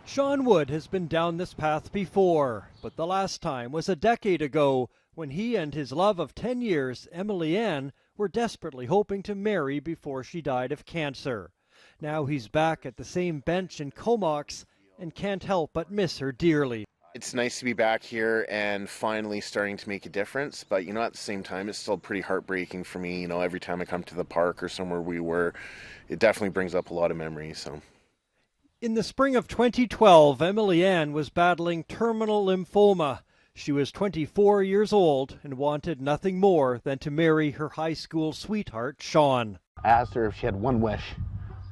Sean Wood has been down this path before, but the last time was a decade ago when he and his love of 10 years, Emily Ann, were desperately hoping to marry before she died of cancer. Now he's back at the same bench in Comox and can't help but miss her dearly. It's nice to be back here and finally starting to make a difference, but at the same time it's still pretty heartbreaking for me. Every time I come to the park or somewhere we were, it definitely brings up a lot of memories. So in the spring of 2012, Emily Ann was battling terminal lymphoma. She was 24 years old and wanted nothing more than to marry her high school sweetheart, Sean. I asked her if she had one wish,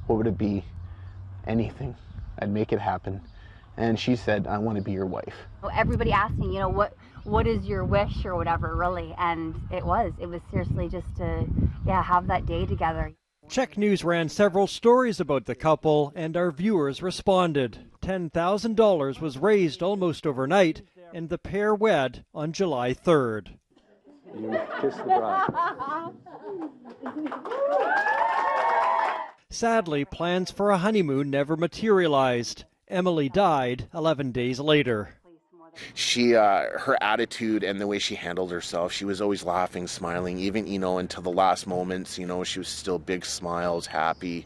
what would it be? Anything. I'd make it happen. And she said, I want to be your wife. Everybody asked me, what is your wish or whatever, really? And it was seriously just to, have that day together. CHEK News ran several stories about the couple, and our viewers responded. $10,000 was raised almost overnight, and the pair wed on July 3rd. You kiss the bride. Sadly, plans for a honeymoon never materialized. Emily died 11 days later. her attitude and the way she handled herself, she was always laughing, smiling, even, until the last moments, she was still big smiles, happy.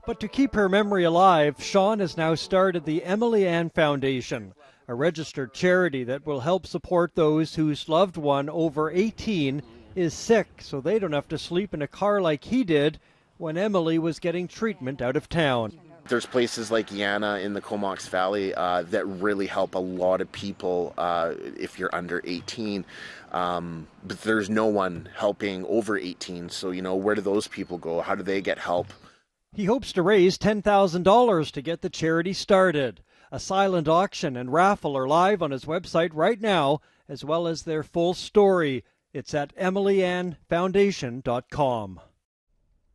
But to keep her memory alive, Sean has now started the Emily Ann Foundation, a registered charity that will help support those whose loved one over 18 is sick so they don't have to sleep in a car like he did when Emily was getting treatment out of town. There's places like Yana in the Comox Valley that really help a lot of people if you're under 18. But there's no one helping over 18. So, where do those people go? How do they get help? He hopes to raise $10,000 to get the charity started. A silent auction and raffle are live on his website right now, as well as their full story. It's at emilyannfoundation.com.